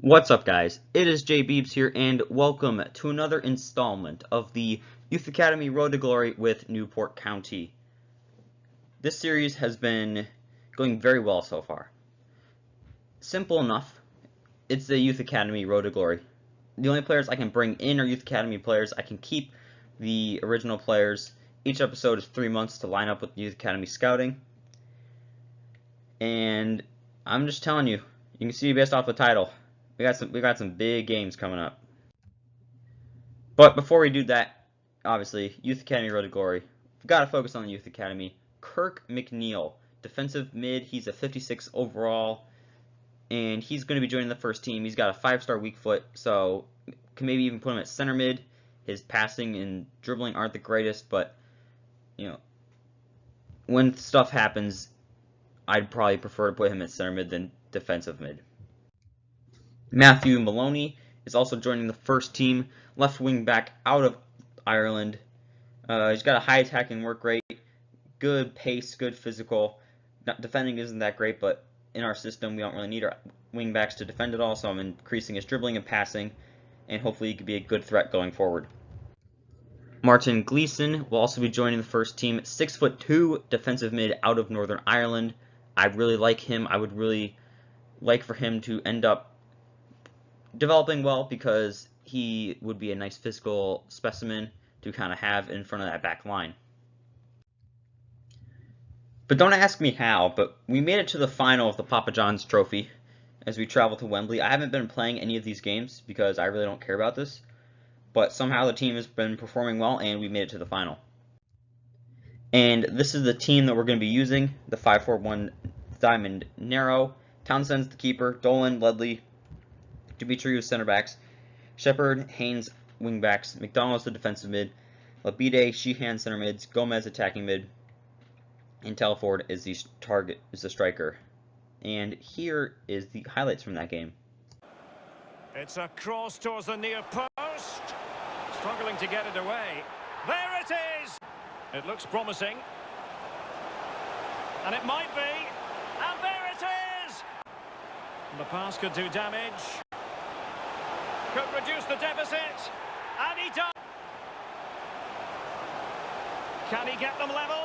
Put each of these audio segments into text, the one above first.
What's up, guys? It is Jay Beebs here, and welcome to another installment of the Youth Academy Road to Glory with Newport County. This series has been going very well so far. Simple enough. It's the Youth Academy Road to Glory. The only players I can bring in are Youth Academy players. I can keep the original players. Each episode is 3 months to line up with Youth Academy scouting. And I'm just telling you, you can see based off the title, we got some big games coming up. But before we do that, obviously, Youth Academy Road to Glory. We've got to focus on the Youth Academy. Kirk McNeil, defensive mid. He's a 56 overall, and he's going to be joining the first team. He's got a 5-star weak foot, so can maybe even put him at center mid. His passing and dribbling aren't the greatest, but you know, when stuff happens, I'd probably prefer to put him at center mid than defensive mid. Matthew Maloney is also joining the first team, left wing back out of Ireland. He's got a high attacking work rate, good pace, good physical. Defending isn't that great, but in our system we don't really need our wing backs to defend at all, so I'm increasing his dribbling and passing, and hopefully he could be a good threat going forward. Martin Gleeson will also be joining the first team, 6'2", defensive mid out of Northern Ireland. I really like him. I would really like for him to end up developing well, because he would be a nice physical specimen to kind of have in front of that back line. But don't ask me how, but we made it to the final of the Papa John's Trophy as we travel to Wembley. I haven't been playing any of these games because I really don't care about this, but somehow the team has been performing well and we made it to the final. And this is the team that we're going to be using, the 5-4-1 diamond narrow. Townsend's the keeper, Dolan, Ledley, Demetriou center backs, Shepard, Haynes wing backs, McDonald's the defensive mid, Labide, Sheehan center mids, Gomez attacking mid, and Telford is the striker. And here is the highlights from that game. It's a cross towards the near post, struggling to get it away. There it is! It looks promising, and it might be, and there it is! The pass could do damage. Could reduce the deficit, and he does. Can he get them level?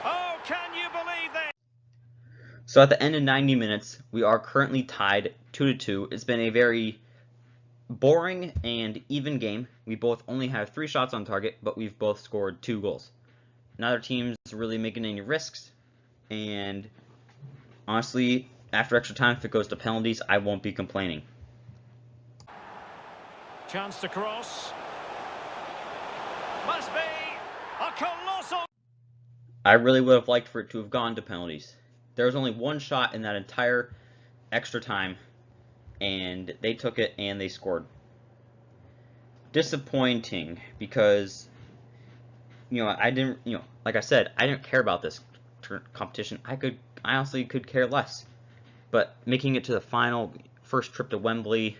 Oh, can you believe this? So at the end of 90 minutes, we are currently tied 2-2. It's been a very boring and even game. We both only have 3 shots on target, but we've both scored 2 goals. Neither team's really making any risks, and honestly, after extra time, if it goes to penalties, I won't be complaining. Chance to cross. Must be a colossal. I really would have liked for it to have gone to penalties. There was only 1 shot in that entire extra time, and they took it and they scored. Disappointing, because I didn't, like I said, I didn't care about this competition. I honestly could care less. But making it to the final, first trip to Wembley,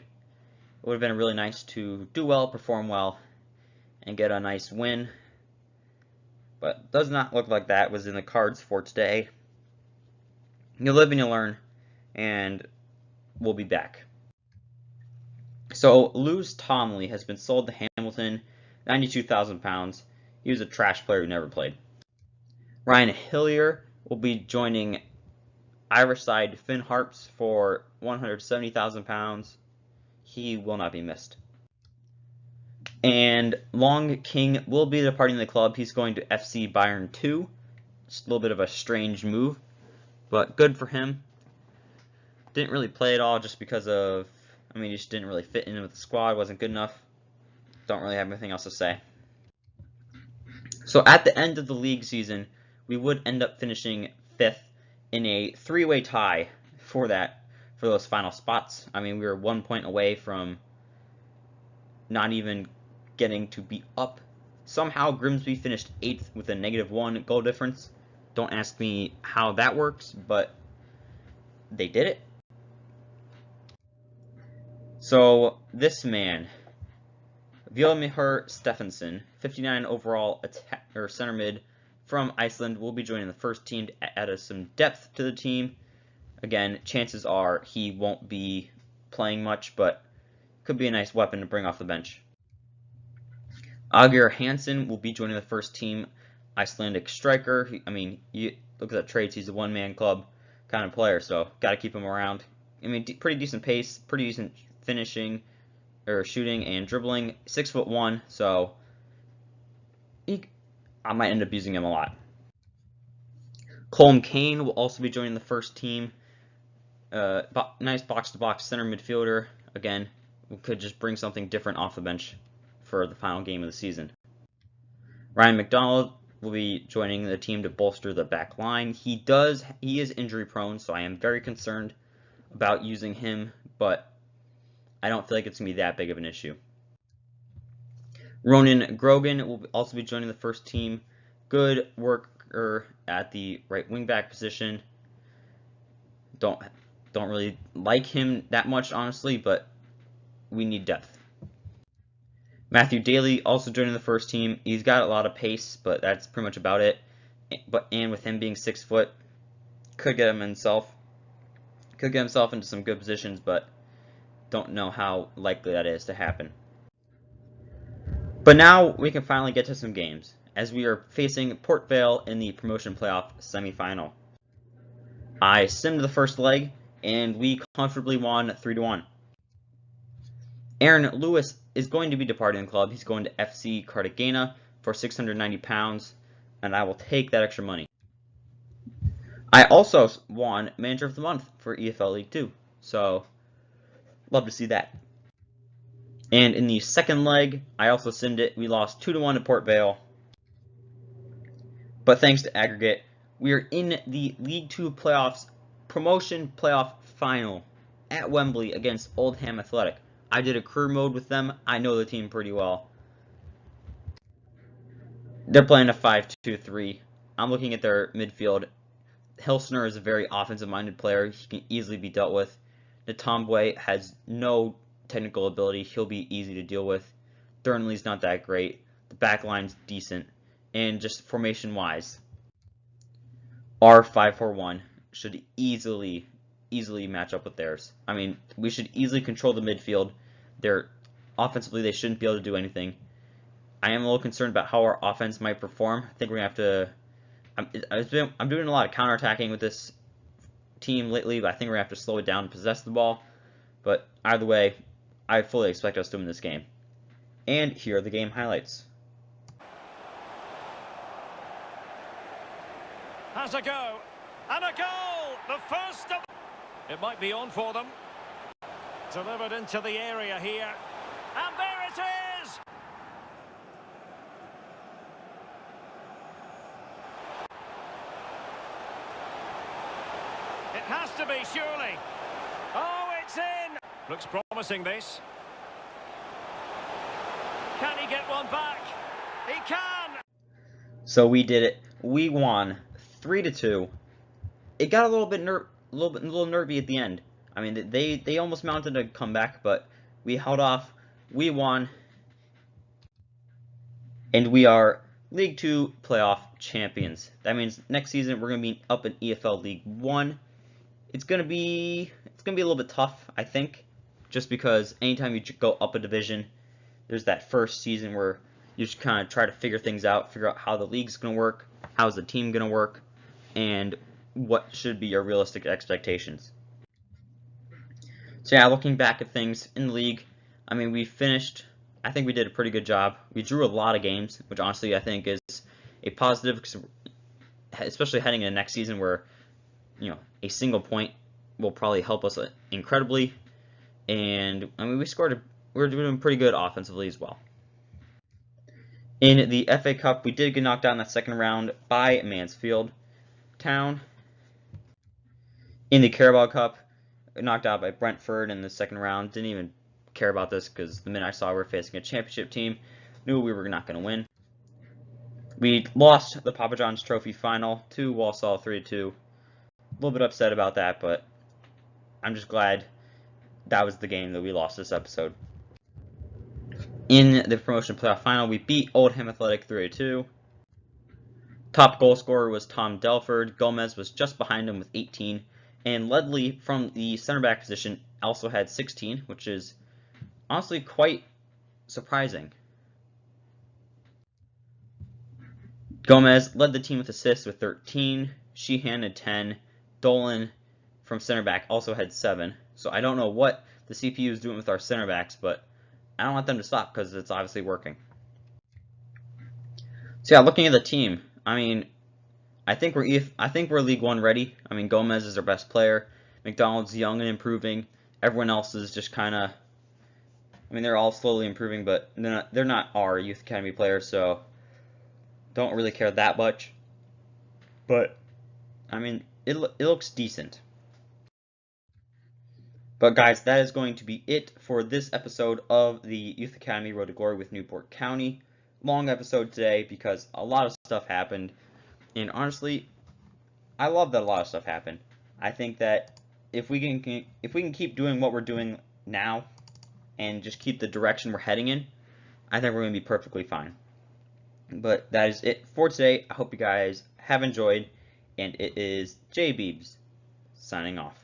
it would have been really nice to do well, perform well, and get a nice win. But does not look like that was in the cards for today. You live and you learn, and we'll be back. So Lewis Tomley has been sold to Hamilton, £92,000. He was a trash player who never played. Ryan Hillier will be joining Irish side Finn Harps for £170,000. He will not be missed. And Long King will be departing the club. He's going to FC Bayern 2. It's a little bit of a strange move, but good for him. Didn't really play at all just because of, he just didn't really fit in with the squad, wasn't good enough. Don't really have anything else to say. So at the end of the league season, we would end up finishing 5th in a 3-way tie for those final spots. We were 1 point away from not even getting to be up. Somehow Grimsby finished 8th with a -1 goal difference. Don't ask me how that works, but they did it. So this man, Vilmir Stephenson, 59 overall center mid from Iceland, will be joining the first team to add some depth to the team. Again, chances are he won't be playing much, but could be a nice weapon to bring off the bench. Augur Hansen will be joining the first team. Icelandic striker. You look at that traits. He's a one-man club kind of player, so got to keep him around. Pretty decent pace, pretty decent finishing or shooting and dribbling. 6'1", so I might end up using him a lot. Colm Kane will also be joining the first team. Nice box-to-box center midfielder. Again, we could just bring something different off the bench for the final game of the season. Ryan McDonald will be joining the team to bolster the back line. He is injury prone, so I am very concerned about using him, but I don't feel like it's going to be that big of an issue. Ronan Grogan will also be joining the first team. Good worker at the right wing back position. Don't really like him that much, honestly, but we need depth. Matthew Daly also joining the first team. He's got a lot of pace, but that's pretty much about it. And with him being 6 foot, could get himself into some good positions, but don't know how likely that is to happen. But now we can finally get to some games, as we are facing Port Vale in the promotion playoff semifinal. I simmed the first leg, and we comfortably won 3-1. Aaron Lewis is going to be departing the club. He's going to FC Cartagena for £690, and I will take that extra money. I also won Manager of the Month for EFL League 2, so love to see that. And in the second leg, I also simmed it. We lost 2-1 to Port Vale, but thanks to aggregate, we are in the League 2 playoffs promotion playoff final at Wembley against Oldham Athletic. I did a career mode with them. I know the team pretty well. They're playing a 5-2-3. I'm looking at their midfield. Hilsner is a very offensive-minded player. He can easily be dealt with. Natombwe has no technical ability. He'll be easy to deal with. Thurnley's not that great. The back line's decent. And just formation-wise, our 5-4-1 should easily match up with theirs. We should easily control the midfield. Offensively, they shouldn't be able to do anything. I am a little concerned about how our offense might perform. I think we're going to have to... I'm doing a lot of counterattacking with this team lately, but I think we're going to have to slow it down and possess the ball. But either way, I fully expect us to win this game. And here are the game highlights. Has a go. And a goal! The first of... It might be on for them. Delivered into the area here. And there it is! It has to be, surely. Oh, it's in! Looks promising, this. Can he get one back? He can! So we did it. We won 3-2. It got a little nervy at the end. They almost mounted a comeback, but we held off. We won, and we are League 2 playoff champions. That means next season we're gonna be up in EFL League 1. It's gonna be a little bit tough, I think, just because anytime you go up a division, there's that first season where you just kind of try to figure things out, figure out how the league's gonna work, how's the team gonna work, and what should be your realistic expectations. So yeah, looking back at things in the league, we finished, I think we did a pretty good job. We drew a lot of games, which honestly I think is a positive, especially heading into next season where, a single point will probably help us incredibly. And we're doing pretty good offensively as well. In the FA Cup, we did get knocked out in that second round by Mansfield Town. In the Carabao Cup, knocked out by Brentford in the second round. Didn't even care about this because the minute I saw we were facing a championship team, knew we were not going to win. We lost the Papa John's Trophy final to Walsall 3-2. A little bit upset about that, but I'm just glad that was the game that we lost this episode. In the promotion playoff final, we beat Oldham Athletic 3-2. Top goal scorer was Tom Delford. Gomez was just behind him with 18. And Ledley from the center back position also had 16, which is honestly quite surprising. Gomez led the team with assists with 13. Sheehan had 10. Dolan from center back also had 7. So I don't know what the CPU is doing with our center backs, but I don't want them to stop because it's obviously working. So yeah, looking at the team, I mean, I think we're League One ready. I mean, Gomez is our best player. McDonald's young and improving. Everyone else is just kind of, I mean, they're all slowly improving, but they're not our youth academy players, so don't really care that much. But I mean, it looks decent. But guys, that is going to be it for this episode of the Youth Academy Road to Glory with Newport County. Long episode today because a lot of stuff happened, and honestly, I love that a lot of stuff happened. I think that if we can keep doing what we're doing now and just keep the direction we're heading in, I think we're going to be perfectly fine. But that is it for today. I hope you guys have enjoyed, and it is J Beebs signing off.